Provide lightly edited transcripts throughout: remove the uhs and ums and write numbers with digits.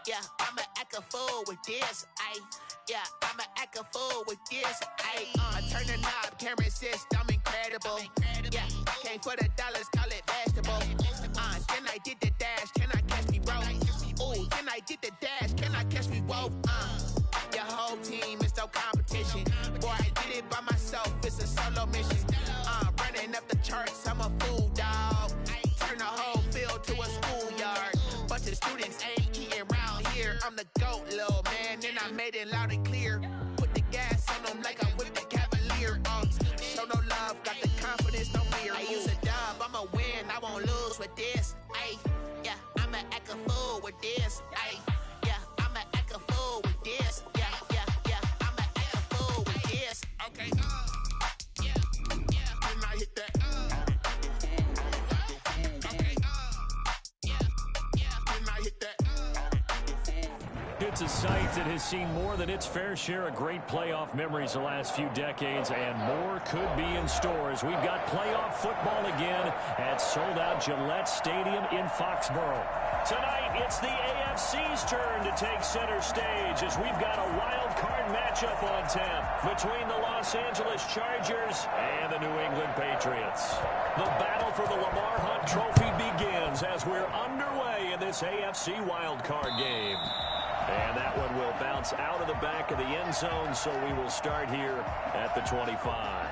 Yeah, I'ma act a fool with this. Yeah, I'ma act a fool with this. Turn the knob, camera assist, I'm incredible. Yeah, came for the dollars, call it vegetable. Then I did the dash, can I catch me, bro? Ooh, then I did the dash, can I catch me, whoa? Your whole team is no competition. Boy, I did it by myself, it's a solo mission. Running up the charts, I'm a fool, dog. Turn the whole field to a schoolyard. Bunch of students ain't eating round here. I'm the GOAT, little man, and I made it loud and clear. Put the gas on them like I'm with the Cavalier. Show no love, got the confidence, no fear. I use a dub, I'ma win, I won't lose with this. Yeah, I'ma act a fool with this. Yeah, I'ma act a fool with this. Yeah, I'ma act a fool with this. Okay, yeah, and I hit that. It's a site that has seen more than its fair share of great playoff memories the last few decades, and more could be in store as we've got playoff football again at sold-out Gillette Stadium in Foxborough. Tonight, it's the AFC's turn to take center stage as we've got a wild card matchup on tap between the Los Angeles Chargers and the New England Patriots. The battle for the Lamar Hunt Trophy begins as we're underway in this AFC wild card game. And that one will bounce out of the back of the end zone, so we will start here at the 25.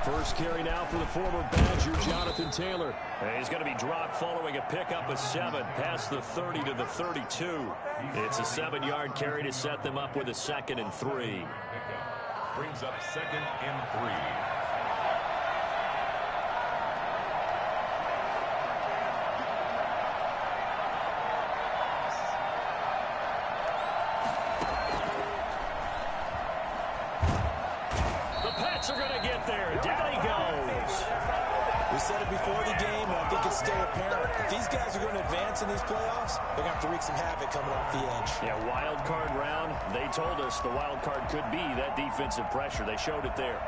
First carry now for the former Badger, Jonathan Taylor. And he's going to be dropped following a pickup of 7 past the 30 to the 32. It's a 7-yard carry to set them up with a 2nd and 3. Brings up 2nd and 3. Are going to get there. Down he goes. We said it before the game, and I think it's still apparent. If these guys are going to advance in these playoffs, they're going to have to wreak some havoc coming off the edge. Yeah, wild card round. They told us the wild card could be that defensive pressure. They showed it there.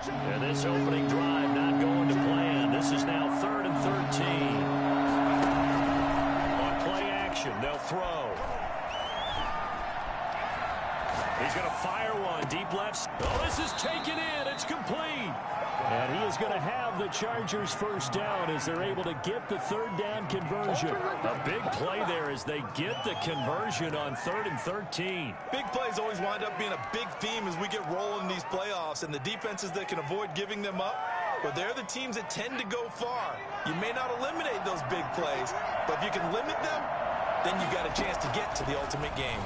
And this opening drive not going to plan. This is now 3rd and 13. They'll throw. He's going to fire one. Deep left. Oh, this is taken in. It's complete. And he is going to have the Chargers first down as they're able to get the 3rd down conversion. A big play there as they get the conversion on 3rd and 13. Big plays always wind up being a big theme as we get rolling in these playoffs, and the defenses that can avoid giving them up, but they're the teams that tend to go far. You may not eliminate those big plays, but if you can limit them, then you got a chance to get to the ultimate game.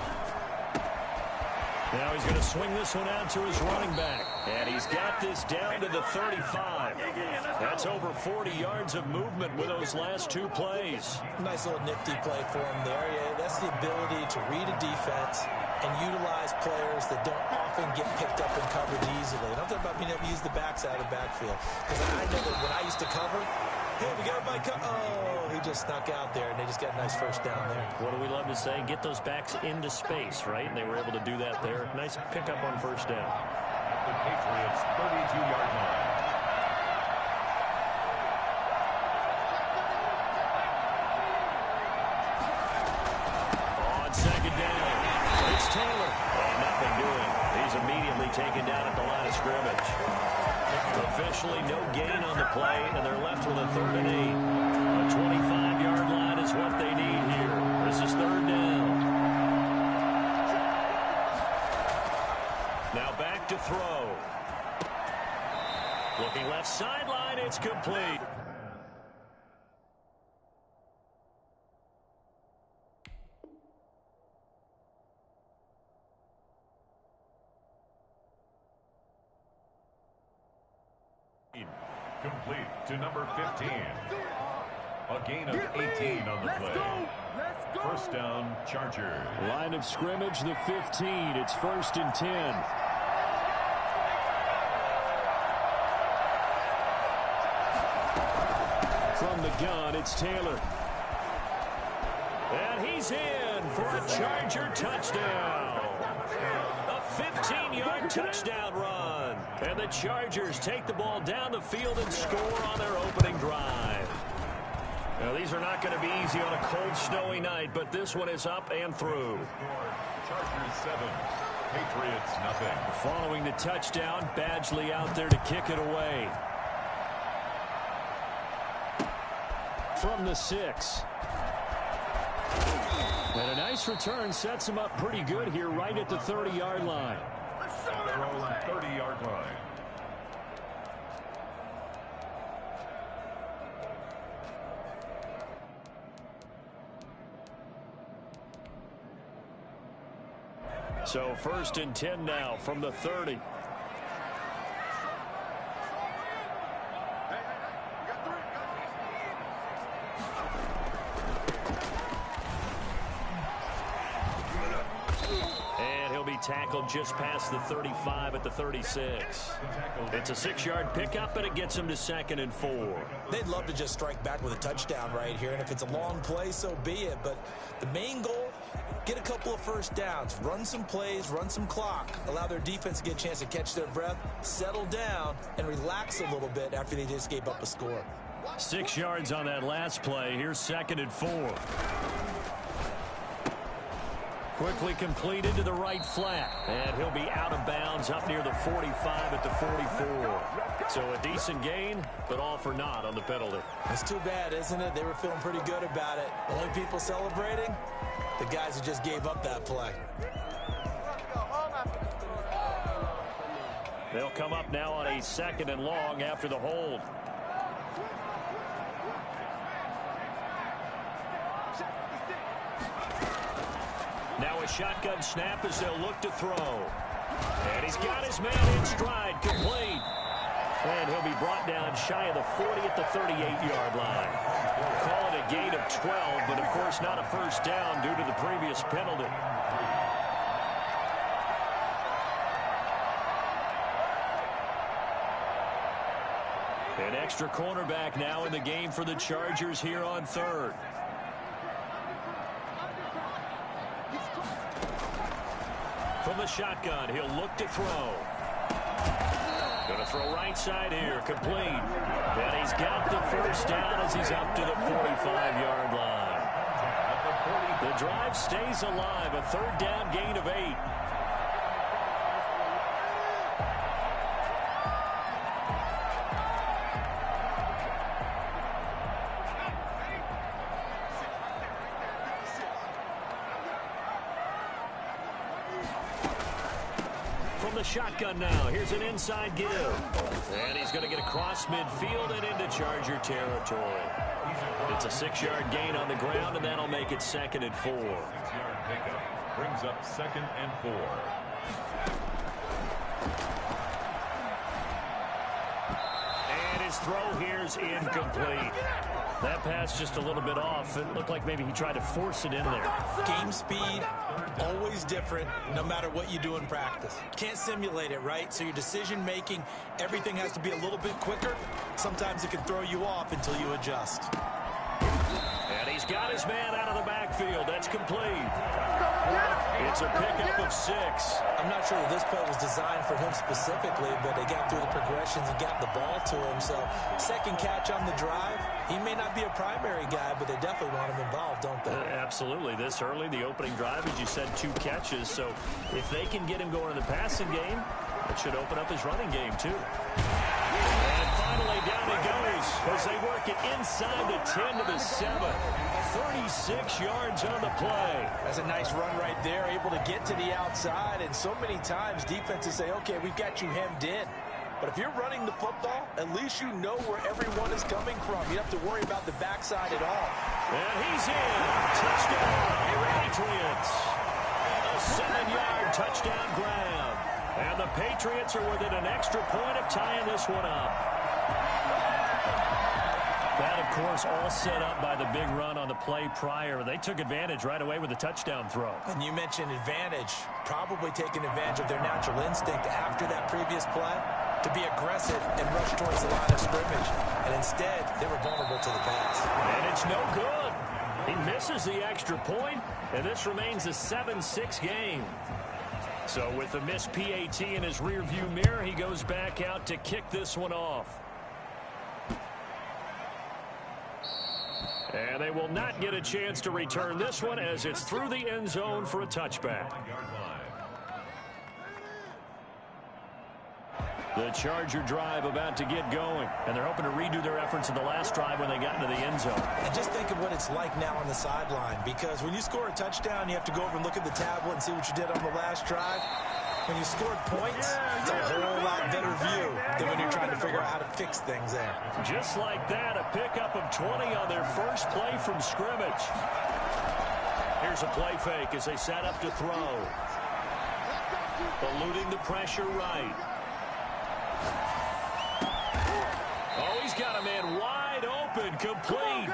Now he's going to swing this one out to his running back. And he's got this down to the 35. That's over 40 yards of movement with those last 2 plays. Nice little nifty play for him there. Yeah, that's the ability to read a defense and utilize players that don't often get picked up and covered easily. And I'm talking about being able to use the backside of the backfield. Because I know that when I used to cover, hey, we got everybody oh, he just snuck out there, and they just got a nice first down there. What do we love to say? Get those backs into space, right? And they were able to do that there. Nice pickup on first down. At the Patriots' 32-yard line. On 2nd down, it's Taylor. And nothing doing. He's immediately taken down at the line of scrimmage. Officially no gain on the play, and they're left with a 3rd and 8. A 25-yard line is what they need here. This is 3rd down. Now back to throw. Looking left sideline, it's complete. Complete to number 15. A gain of 18 on the play. First down, Chargers. Line of scrimmage, the 15. It's 1st and 10. From the gun, it's Taylor. And he's in for a Charger touchdown. A 15-yard touchdown run. And the Chargers take the ball down the field and score on their opening drive. Now, these are not going to be easy on a cold, snowy night, but this one is up and through. Chargers 7, Patriots nothing. Following the touchdown, Badgley out there to kick it away. From the 6. And a nice return sets him up pretty good here right at the 30-yard line. Throw 30-yard line. So 1st and 10 now from the 30. And he'll be tackled just past the 35 at the 36. It's a 6-yard pickup, and it gets him to 2nd and 4. They'd love to just strike back with a touchdown right here, and if it's a long play, so be it. But the main goal, get a couple of first downs, run some plays, run some clock, allow their defense to get a chance to catch their breath, settle down, and relax a little bit after they just gave up a score. 6 yards on that last play. Here's 2nd and 4. Quickly completed to the right flat. And he'll be out of bounds up near the 45 at the 44. So a decent gain, but all for naught on the penalty. It's too bad, isn't it? They were feeling pretty good about it. Only people celebrating, the guys who just gave up that play. They'll come up now on a 2nd and long after the hold. Now a shotgun snap as they'll look to throw. And he's got his man in stride, complete. And he'll be brought down shy of the 40 at the 38-yard line. Call it a gain of 12, but of course not a first down due to the previous penalty. An extra cornerback now in the game for the Chargers here on 3rd. From the shotgun, he'll look to throw. Going to throw right side here, complete. And he's got the first down as he's up to the 45-yard line. The drive stays alive, a 3rd down gain of 8. Shotgun now. Here's an inside give. And he's going to get across midfield and into Charger territory. It's a 6-yard gain on the ground, and that'll make it 2nd and 4. 6-yard pickup brings up 2nd and 4. And his throw here's incomplete. That pass just a little bit off. It looked like maybe he tried to force it in there. Game speed, always different, no matter what you do in practice. Can't simulate it, right? So your decision-making, everything has to be a little bit quicker. Sometimes it can throw you off until you adjust. And he's got his man out of the backfield. That's complete. It's a pickup of 6. I'm not sure that this play was designed for him specifically, but they got through the progressions and got the ball to him. So 2nd catch on the drive. He may not be a primary guy, but they definitely want him involved, don't they? Absolutely. This early, the opening drive, as you said, 2 catches. So if they can get him going in the passing game, it should open up his running game, too. And finally, down he goes as they work it inside the 10 to the 7. 36 yards on the play. That's a nice run right there, able to get to the outside. And so many times defenses say, okay, we've got you hemmed in. But if you're running the football, at least you know where everyone is coming from. You don't have to worry about the backside at all. And he's in. Touchdown, Patriots. A 7-yard touchdown grab. And the Patriots are within an extra point of tying this one up. That, of course, all set up by the big run on the play prior. They took advantage right away with a touchdown throw. And you mentioned advantage, probably taking advantage of their natural instinct after that previous play to be aggressive and rush towards the line of scrimmage. And instead, they were vulnerable to the pass. And it's no good. He misses the extra point, and this remains a 7-6 game. So with the missed PAT in his rearview mirror, he goes back out to kick this one off. And they will not get a chance to return this one as it's through the end zone for a touchback. The Charger drive about to get going, and they're hoping to redo their efforts in the last drive when they got into the end zone. And just think of what it's like now on the sideline, because when you score a touchdown, you have to go over and look at the tablet and see what you did on the last drive. When you scored points, it's a whole lot better view than when you're trying to figure out how to fix things there. Just like that, a pickup of 20 on their first play from scrimmage. Here's a play fake as they set up to throw. Eluding the pressure right. Oh, he's got a man wide open, complete.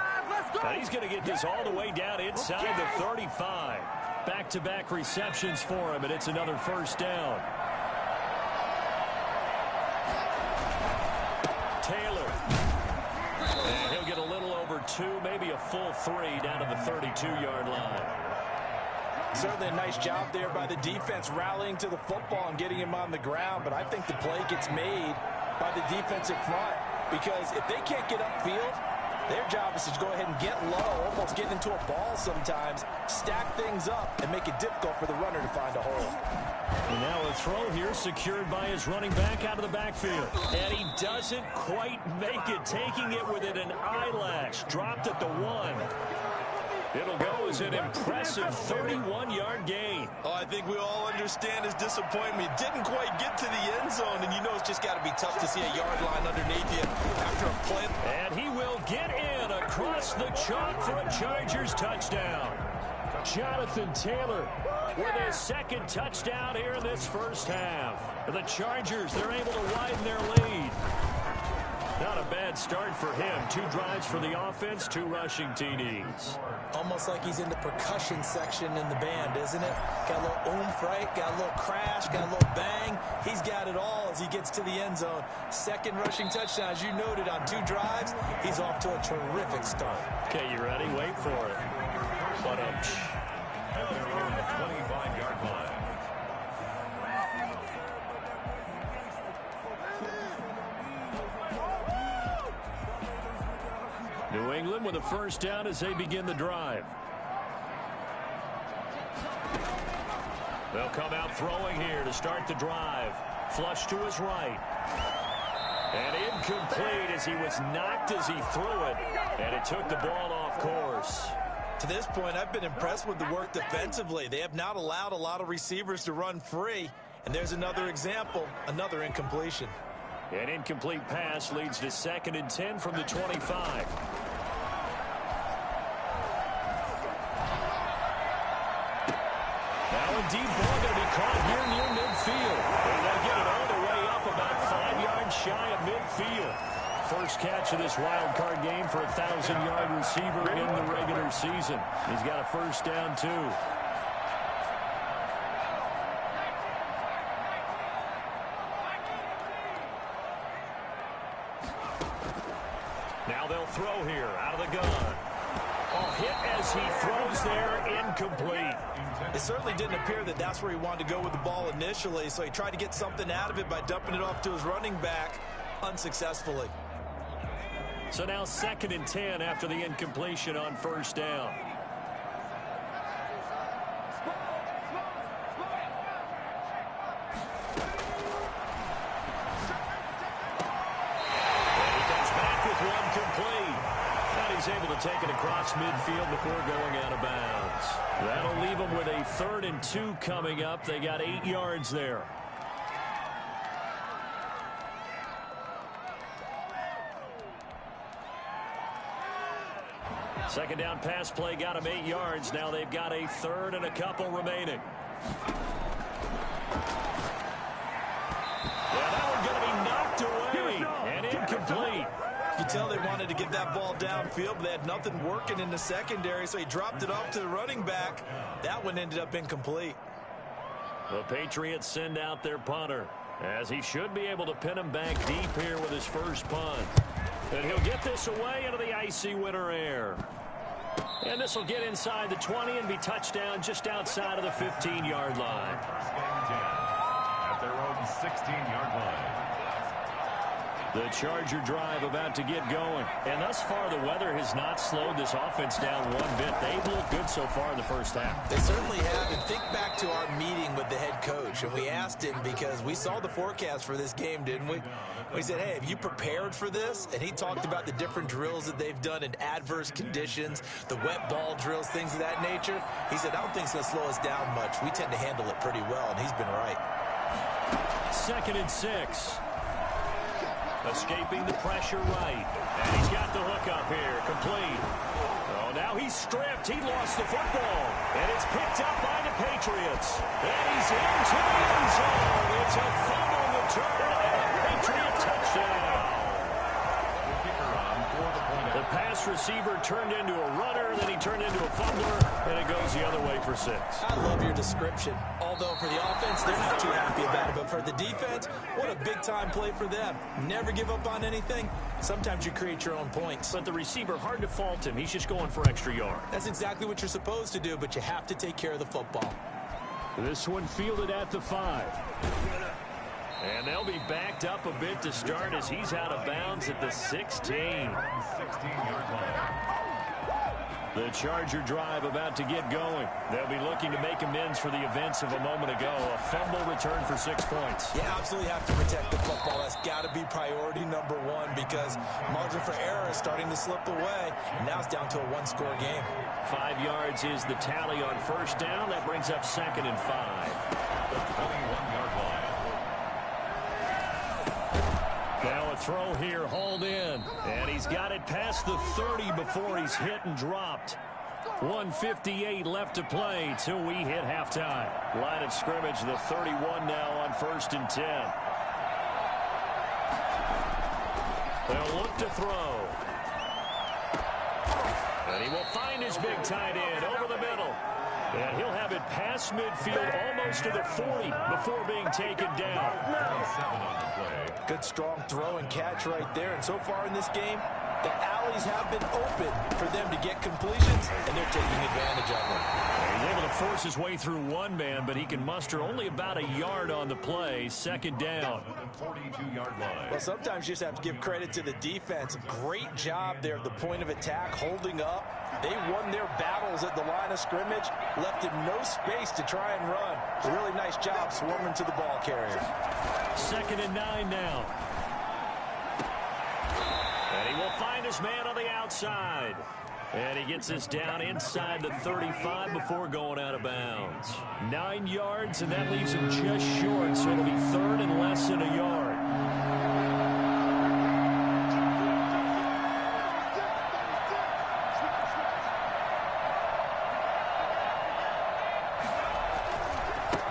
And he's going to get this all the way down inside the 35. Back-to-back receptions for him, and it's another first down. Taylor. And he'll get a little over 2, maybe a full 3 down to the 32-yard line. Certainly a nice job there by the defense rallying to the football and getting him on the ground, but I think the play gets made by the defensive front, because if they can't get upfield, their job is to go ahead and get low, almost get into a ball sometimes, stack things up, and make it difficult for the runner to find a hole. And now a throw here secured by his running back out of the backfield. And he doesn't quite make it, taking it within an eyelash. Dropped at the 1. It'll go as an impressive 31-yard gain. Oh, I think we all understand his disappointment. He didn't quite get to the end zone, and you know it's just got to be tough to see a yard line underneath you after a play. And he will get in across the chalk for a Chargers touchdown. Jonathan Taylor with his second touchdown here in this first half. The Chargers, they're able to widen their lead. Not a bad start for him. 2 drives for the offense, 2 rushing TDs. Almost like he's in the percussion section in the band, isn't it? Got a little oomph, right? Got a little crash, got a little bang. He's got it all as he gets to the end zone. Second rushing touchdown, as you noted, on 2 drives. He's off to a terrific start. Okay, you ready? Wait for it. But 25-yard line. New England with a first down as they begin the drive. They'll come out throwing here to start the drive. Flush to his right. And incomplete as he was knocked as he threw it. And it took the ball off course. To this point, I've been impressed with the work defensively. They have not allowed a lot of receivers to run free. And there's another example, another incompletion. An incomplete pass leads to 2nd and 10 from the 25. Now a deep ball going to be caught here near midfield. And they'll get it all the way up about 5 yards shy of midfield. First catch of this wild card game for a 1,000-yard receiver in the regular season. He's got a first down, too. Now they'll throw here out of the gun. Oh, hit as he throws there, incomplete. It certainly didn't appear that that's where he wanted to go with the ball initially, so he tried to get something out of it by dumping it off to his running back unsuccessfully. So now 2nd and 10 after the incompletion on first down. Able to take it across midfield before going out of bounds. That'll leave them with a 3rd and 2 coming up. They got 8 yards there. Second down pass play got them 8 yards. Now they've got a 3rd and a couple remaining. Yeah, that one's going to be knocked away and incomplete. You can tell they wanted to get that ball downfield. field, but they had nothing working in the secondary, so he dropped it off to the running back. That one ended up incomplete. The Patriots send out their punter, as he should be able to pin him back deep here with his first punt. And he'll get this away into the icy winter air. And this will get inside the 20 and be touchdown just outside of the 15-yard line. First and 10 at their own 16-yard line. The Charger drive about to get going. And thus far, the weather has not slowed this offense down one bit. They've looked good so far in the first half. They certainly have. And think back to our meeting with the head coach. And we asked him, because we saw the forecast for this game, didn't we? We said, hey, have you prepared for this? And he talked about the different drills that they've done in adverse conditions, the wet ball drills, things of that nature. He said, I don't think it's going to slow us down much. We tend to handle it pretty well, and he's been right. 2nd and 6. Escaping the pressure right. And he's got the hook up here. Complete. Oh, now he's stripped. He lost the football. And it's picked up by the Patriots. And he's into the end zone. It's a fumble return and a Patriot touchdown. The pass receiver turned into a runner, then he turned into a fumbler, and it goes the other way for 6. I love your description. Although for the offense, they're not too happy about it. But for the defense, what a big-time play for them. Never give up on anything. Sometimes you create your own points. But the receiver, hard to fault him. He's just going for extra yard. That's exactly what you're supposed to do, but you have to take care of the football. This one fielded at the 5. And they'll be backed up a bit to start as he's out of bounds at the 16. 16-yard line. The Charger drive about to get going. They'll be looking to make amends for the events of a moment ago. A fumble return for 6 points. Yeah, absolutely have to protect the football. That's got to be priority number one, because margin for error is starting to slip away. And now it's down to a one-score game. 5 yards is the tally on first down. That brings up 2nd and 5. The 21-yard line. Now a throw here, hauled in. And he's got it past the 30 before he's hit and dropped. 1:58 left to play till we hit halftime. Line of scrimmage, the 31 now on 1st and 10. They'll look to throw. And he will find his big tight end over the middle. And he'll have it past midfield almost to the 40 before being taken down. 27 on the play. Good strong throw and catch right there. And so far in this game, the alleys have been open for them to get completions, and they're taking advantage of them. He's able to force his way through one man, but he can muster only about a yard on the play. 2nd down. 42-yard line. Well, sometimes you just have to give credit to the defense. Great job there at the point of attack, holding up. They won their battles at the line of scrimmage, left him no space to try and run. A really nice job swarming to the ball carrier. 2nd and 9 now. And he will find his man on the outside. And he gets this down inside the 35 before going out of bounds. 9 yards, and that leaves him just short, so it'll be 3rd and less than a yard.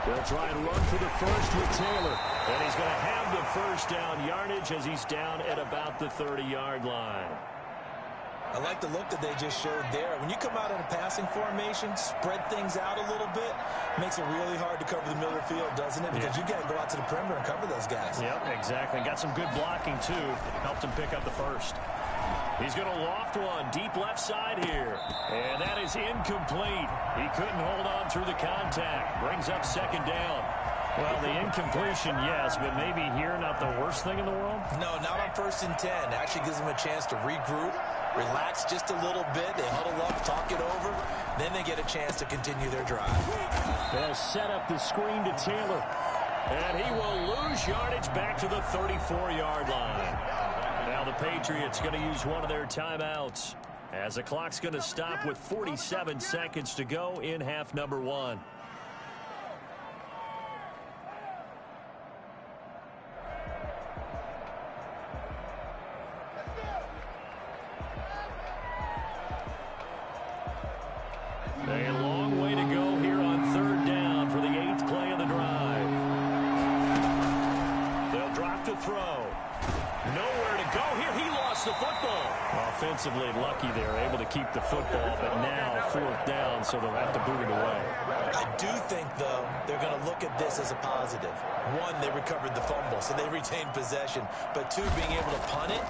They'll try and run for the first with Taylor. And he's going to have the first down yardage as he's down at about the 30-yard line. I like the look that they just showed there. When you come out in a passing formation, spread things out a little bit, makes it really hard to cover the middle of the field, doesn't it? Because you got to go out to the perimeter and cover those guys. Yep, exactly. Got some good blocking, too. Helped him pick up the first. He's going to loft one deep left side here. And that is incomplete. He couldn't hold on through the contact. Brings up 2nd down. Well, the incompletion, yes, but maybe here not the worst thing in the world? No, not on 1st and 10. It actually gives them a chance to regroup, relax just a little bit. They huddle up, talk it over. Then they get a chance to continue their drive. They'll set up the screen to Taylor. And he will lose yardage back to the 34-yard line. Now the Patriots going to use one of their timeouts as the clock's going to stop with 47 seconds to go in half number 1. A long way to go here on 3rd down for the 8th play of the drive. They'll drop to throw. Nowhere to go here. He lost the football. Offensively lucky they're able to keep the football, but now 4th down, so they'll have to boot it away. I do think, though, they're going to look at this as a positive. One, they recovered the fumble, so they retained possession. But two, being able to punt it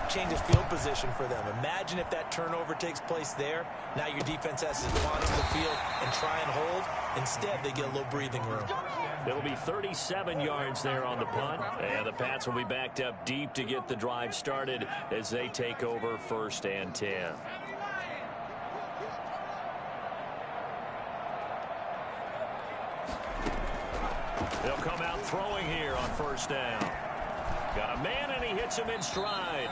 changes field position for them. Imagine if that turnover takes place there. Now your defense has to go onto the field and try and hold. Instead, they get a little breathing room. It'll be 37 yards there on the punt, and the Pats will be backed up deep to get the drive started as they take over 1st and 10. They'll come out throwing here on 1st down. Got a man, and he hits him in stride.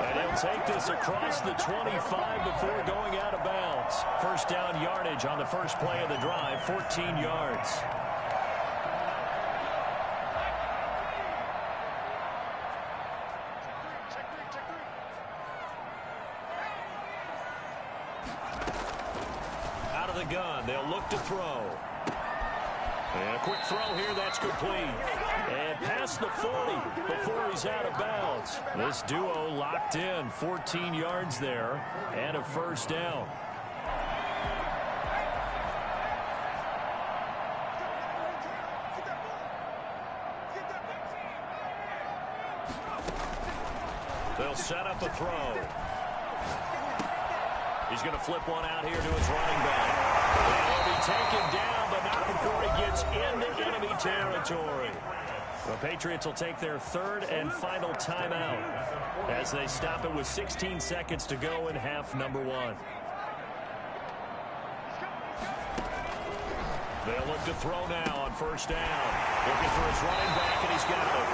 And he'll take this across the 25 before going out of bounds. 1st down yardage on the first play of the drive, 14 yards. Out of the gun, they'll look to throw. And a quick throw here, that's complete. And past the 40 before he's out of bounds. This duo locked in, 14 yards there, and a 1st down. They'll set up a throw. He's going to flip one out here to his running back. And he'll be taken down, but not before he gets into enemy territory. The Patriots will take their 3rd and final timeout as they stop it with 16 seconds to go in half number 1. They'll look to throw now on 1st down. Looking for his running back, and he's got it.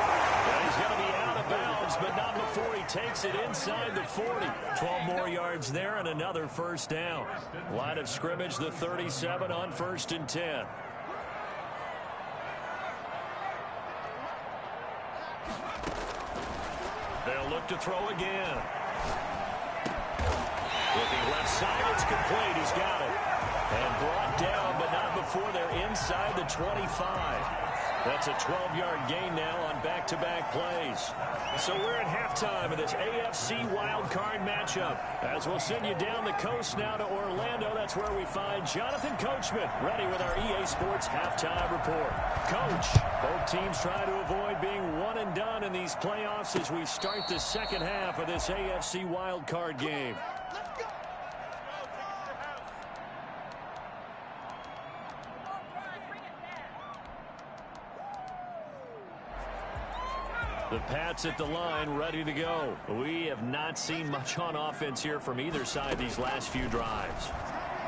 And he's going to be out of bounds, but not before he takes it inside the 40. 12 more yards there and another 1st down. Line of scrimmage, the 37 on 1st and 10. They'll look to throw again. Looking left side, it's complete. He's got it. And brought down, but not before they're inside the 25. That's a 12-yard gain now on back-to-back plays. So we're at halftime of this AFC wildcard matchup. As we'll send you down the coast now to Orlando, that's where we find Jonathan Coachman ready with our EA Sports halftime report. Coach, both teams try to avoid being one and done in these playoffs as we start the second half of this AFC wildcard game. The Pats at the line, ready to go. We have not seen much on offense here from either side these last few drives.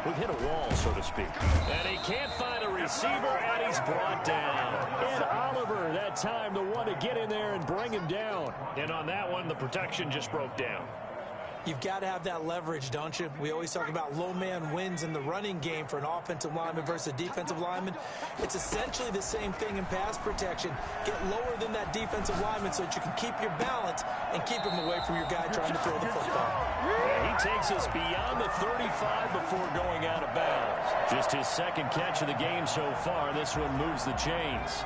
We've hit a wall, so to speak. And he can't find a receiver, and he's brought down. Ed Oliver, that time, the one to get in there and bring him down. And on that one, the protection just broke down. You've got to have that leverage, don't you? We always talk about low man wins in the running game for an offensive lineman versus a defensive lineman. It's essentially the same thing in pass protection. Get lower than that defensive lineman so that you can keep your balance and keep him away from your guy trying to throw the football. Yeah, he takes us beyond the 35 before going out of bounds. Just his second catch of the game so far. This one moves the chains.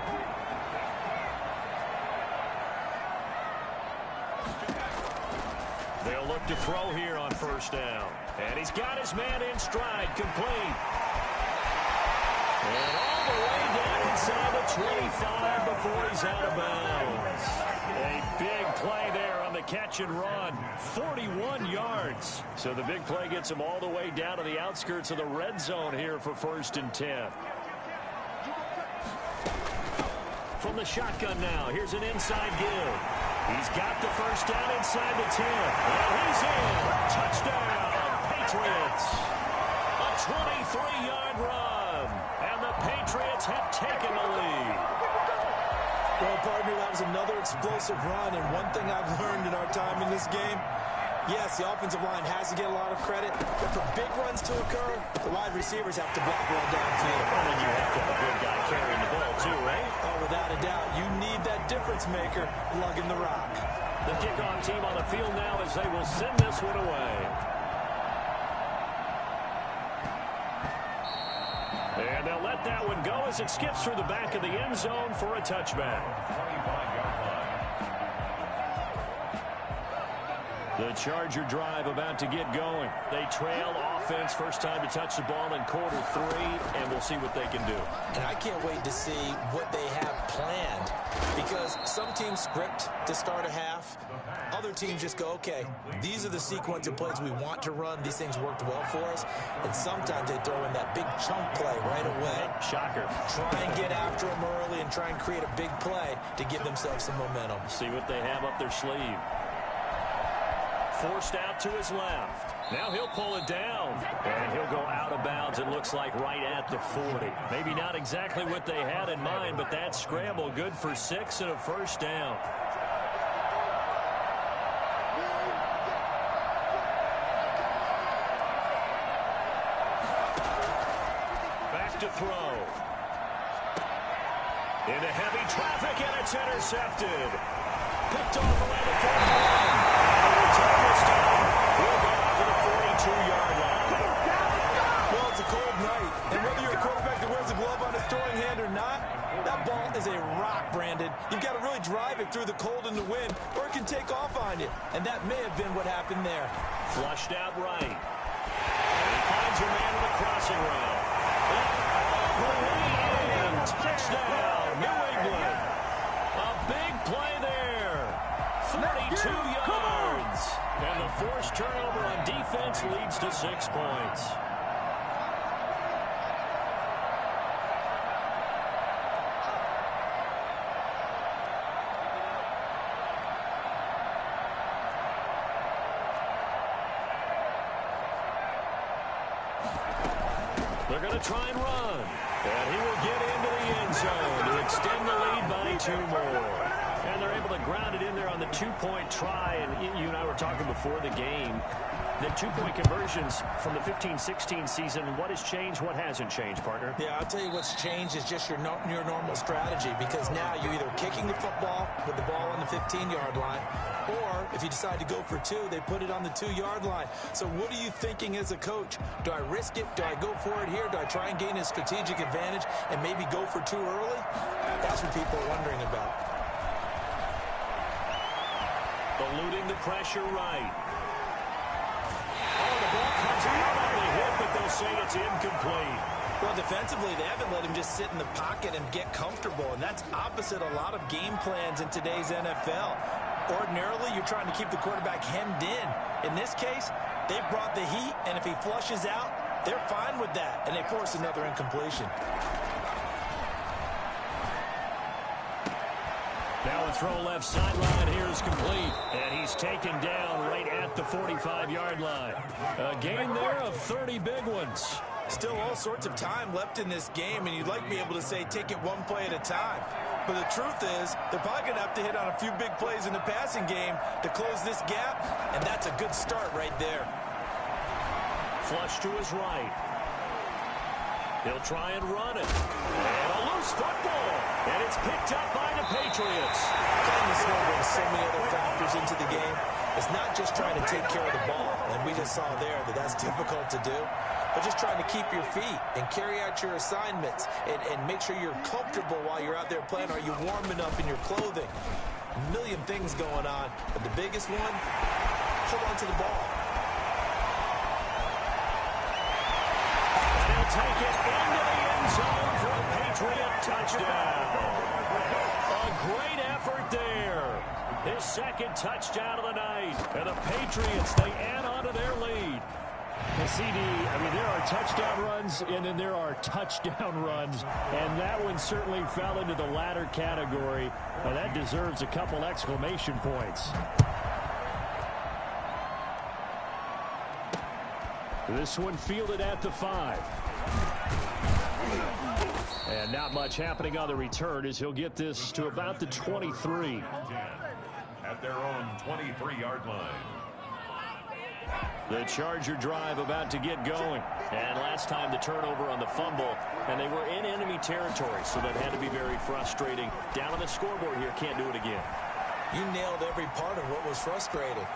They'll look to throw here on 1st down. And he's got his man in stride, complete. And all the way down inside the 25 before he's out of bounds. A big play there on the catch and run. 41 yards. So the big play gets him all the way down to the outskirts of the red zone here for 1st and 10. From the shotgun now, here's an inside give. He's got the 1st down inside the 10. And he's in. Touchdown, Patriots. A 23-yard run. And the Patriots have taken the lead. Well, partner, that was another explosive run. And one thing I've learned in our time in this game, yes, the offensive line has to get a lot of credit. But for big runs to occur, the wide receivers have to block well downfield. And then you have to have a good guy carrying the ball too, right? Oh, without a doubt. You need that difference maker lugging the rock. The kickoff team on the field now as they will send this one away. And they'll let that one go as it skips through the back of the end zone for a touchback. The Charger drive about to get going. They trail offense, first time to touch the ball in quarter 3, and we'll see what they can do. And I can't wait to see what they have planned, because some teams script to start a half. Other teams just go, okay, these are the sequence of plays we want to run. These things worked well for us. And sometimes they throw in that big chunk play right away. Shocker. Try and get after them early and try and create a big play to give themselves some momentum. See what they have up their sleeve. Forced out to his left. Now he'll pull it down. And he'll go out of bounds, it looks like, right at the 40. Maybe not exactly what they had in mind, but that scramble good for 6 and a first down. Back to throw. Into heavy traffic, and it's intercepted. Picked off around the 41. We'll go out to the 42-yard line. Well, it's a cold night, and whether you're a quarterback that wears a glove on his throwing hand or not, that ball is a rock, Brandon. You've got to really drive it through the cold and the wind, or it can take off on you. And that may have been what happened there. Flushed out right. And he finds a man in the crossing route. And touchdown, New England. A big play there. 42 yards. And the forced turnover on defense leads to 6 points. They're going to try and run. And he will get into the end zone to extend the lead by 2 more. And they're able to ground it in there on the 2-point try. And you and I were talking before the game. The 2-point conversions from the 15-16 season, what has changed, what hasn't changed, partner? Yeah, I'll tell you what's changed is just your normal strategy, because now you're either kicking the football with the ball on the 15-yard line, or if you decide to go for 2, they put it on the 2-yard line. So what are you thinking as a coach? Do I risk it? Do I go for it here? Do I try and gain a strategic advantage and maybe go for 2 early? That's what people are wondering about. Eluding the pressure right. Oh, the ball comes out on the hit, but they'll say it's incomplete. Well, defensively, they haven't let him just sit in the pocket and get comfortable, and that's opposite a lot of game plans in today's NFL. Ordinarily, you're trying to keep the quarterback hemmed in. In this case, they brought the heat, and if he flushes out, they're fine with that, and they force another incompletion. Now a throw left sideline here is complete, and he's taken down right at the 45-yard line. A gain there of 30 big ones. Still all sorts of time left in this game, and you'd like to be able to say take it one play at a time. But the truth is, they're probably going to have to hit on a few big plays in the passing game to close this gap, and that's a good start right there. Flush to his right. He'll try and run it. And a loose football. And it's picked up by the Patriots. Kindness brings so many other factors into the game. It's not just trying to take care of the ball, and we just saw there that that's difficult to do, but just trying to keep your feet and carry out your assignments and make sure you're comfortable while you're out there playing. Are you warm enough in your clothing? A million things going on, but the biggest one, hold on to the ball. They'll take it into the end zone for a Patriot touchdown. A great effort there. His second touchdown of the night. And the Patriots, they add on to their lead. The CD, I mean, there are touchdown runs, and then there are touchdown runs, and that one certainly fell into the latter category. That deserves a couple exclamation points. This one fielded at the 5. And not much happening on the return as he'll get this to about the 23. At their own 23-yard line. The Charger drive about to get going. And last time the turnover on the fumble, and they were in enemy territory, so that had to be very frustrating. Down on the scoreboard here, can't do it again. You nailed every part of what was frustrating.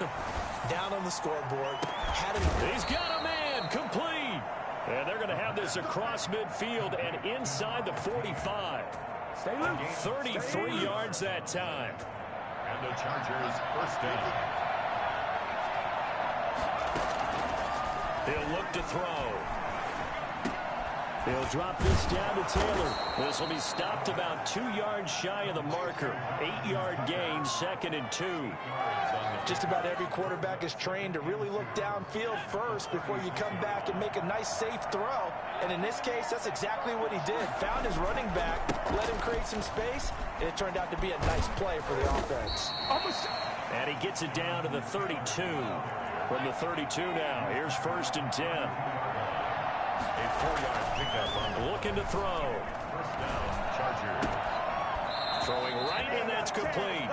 Down on the scoreboard. He's got a man, complete. And they're going to have this across midfield and inside the 45. 33 yards that time. And the Chargers first down. He'll look to throw. He'll drop this down to Taylor. This will be stopped about 2 yards shy of the marker. 8-yard gain, 2nd and 2. Just about every quarterback is trained to really look downfield first before you come back and make a nice, safe throw. And in this case, that's exactly what he did. Found his running back, let him create some space, and it turned out to be a nice play for the offense. And he gets it down to the 32. From the 32 now, here's 1st and 10. A 4-yard pickup on the looking to throw. first down, Chargers. Throwing right, and that's complete.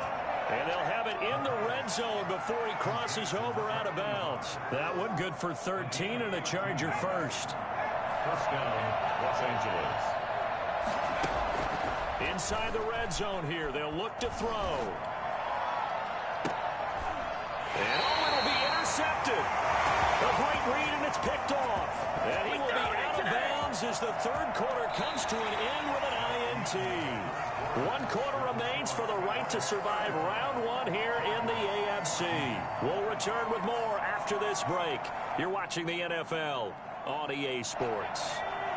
And they'll have it in the red zone before he crosses over out of bounds. That one good for 13 and a Charger first. First down, Los Angeles. Inside the red zone here, they'll look to throw. And it'll be intercepted. A great read, and it's picked off. And he will be out of bounds as the third quarter comes to an end with an INT. 1 quarter remains for the right to survive round 1 here in the AFC. We'll return with more after this break. You're watching the NFL on EA Sports.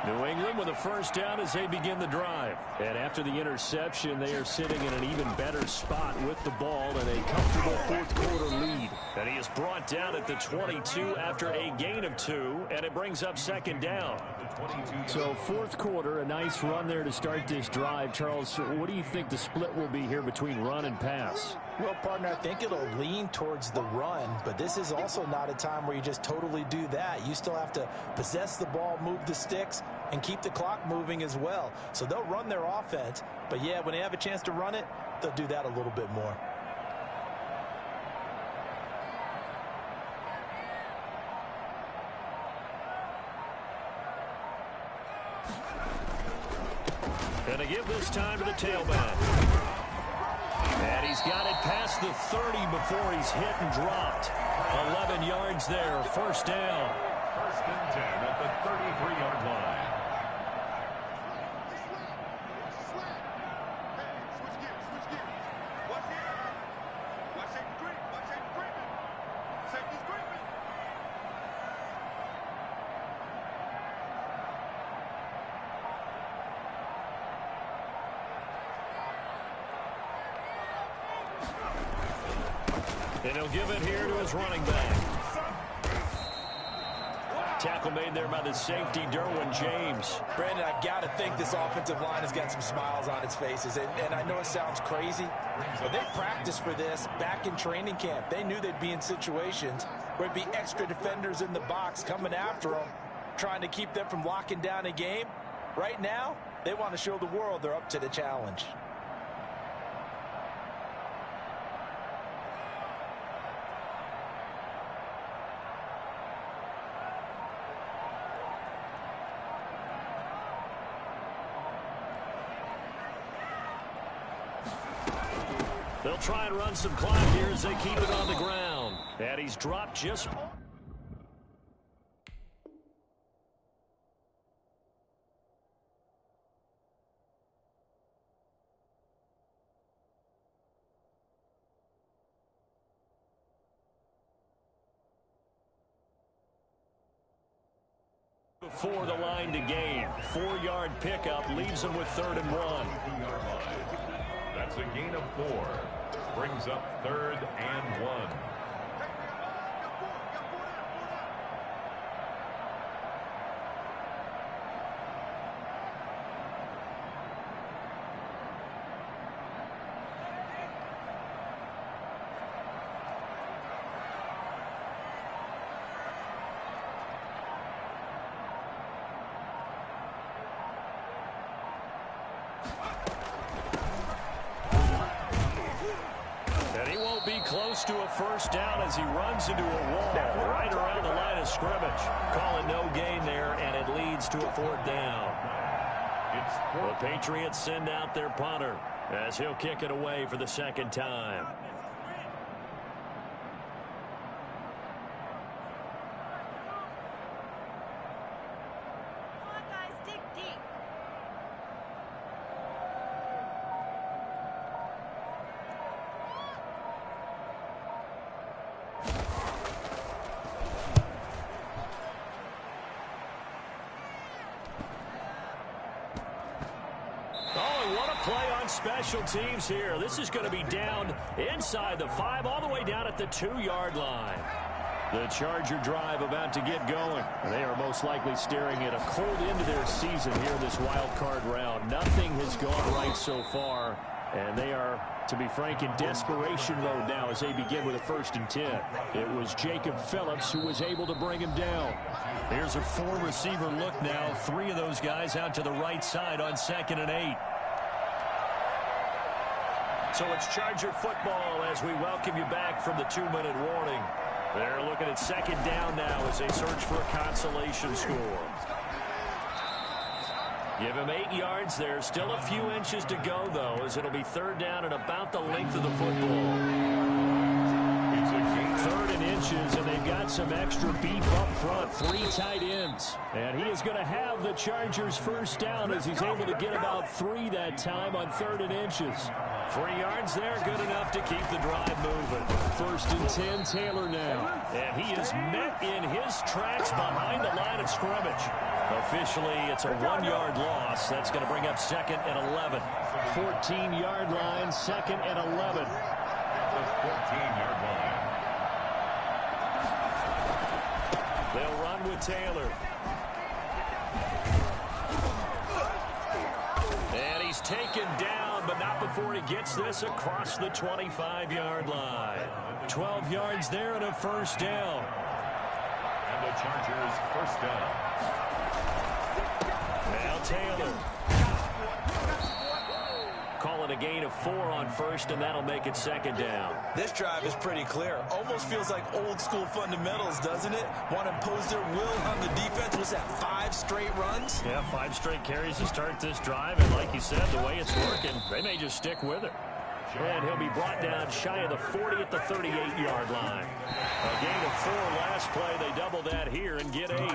New England with a first down as they begin the drive. And after the interception, they are sitting in an even better spot with the ball and a comfortable fourth quarter lead. And he is brought down at the 22 after a gain of 2, and it brings up 2nd down. So fourth quarter, a nice run there to start this drive. Charles, what do you think the split will be here between run and pass? Well, partner, I think it'll lean towards the run, but this is also not a time where you just totally do that. You still have to possess the ball, move the sticks, and keep the clock moving as well. So they'll run their offense, but yeah, when they have a chance to run it, they'll do that a little bit more. Gonna give this time to the tailback. And he's got it past the 30 before he's hit and dropped. 11 yards there, first down. First and 10 at the 33-yard line. And he'll give it here to his running back. Tackle made there by the safety, Derwin James. Brandon, I've got to think this offensive line has got some smiles on its faces. And I know it sounds crazy, but they practiced for this back in training camp. They knew they'd be in situations where it'd be extra defenders in the box coming after them, trying to keep them from locking down a game. Right now, they want to show the world they're up to the challenge. They'll try and run some clock here as they keep it on the ground. And he's dropped just... before the line to gain. 4-yard pickup leaves them with 3rd and 1. That's a gain of 4. Brings up 3rd and 1. Close to a first down as he runs into a wall right around the line of scrimmage. Call it no gain there, and it leads to a 4th down. The Patriots send out their punter as he'll kick it away for the 2nd time. special teams here. This is going to be down inside the 5, all the way down at the 2-yard line. The Charger drive about to get going. They are most likely staring at a cold end to their season here in this wild card round. Nothing has gone right so far, and they are, to be frank, in desperation mode now as they begin with a 1st and 10. It was Jacob Phillips who was able to bring him down. Here's a 4-receiver look now. 3 of those guys out to the right side on 2nd and 8. So it's Charger football as we welcome you back from the 2-minute warning. They're looking at 2nd down now as they search for a consolation score. Give him 8 yards there. Still a few inches to go, though, as it'll be 3rd down and about the length of the football. 3rd and inches, and they've got some extra beef up front. 3 tight ends. And he is going to have the Chargers 1st down as he's able to get about 3 that time on 3rd and inches. 3 yards there, good enough to keep the drive moving. 1st and 10, Taylor now. And he is met in his tracks behind the line of scrimmage. Officially, it's a 1-yard loss. That's going to bring up 2nd and 11. 14-yard line, 2nd and 11. The 14-yard line. They'll run with Taylor. And he's taken down, but not before he gets this across the 25-yard line. 12 yards there and a 1st down. And the Chargers 1st down. Now Taylor. Calling a gain of 4 on 1st, and that'll make it 2nd down. This drive is pretty clear. Almost feels like old school fundamentals, doesn't it? Want to impose their will on the defense. Was that 5 straight runs? Yeah, 5 straight carries to start this drive, and like you said, the way it's working, they may just stick with it. And he'll be brought down shy of the 40 at the 38-yard line. A gain of 4 last play. They double that here and get 8.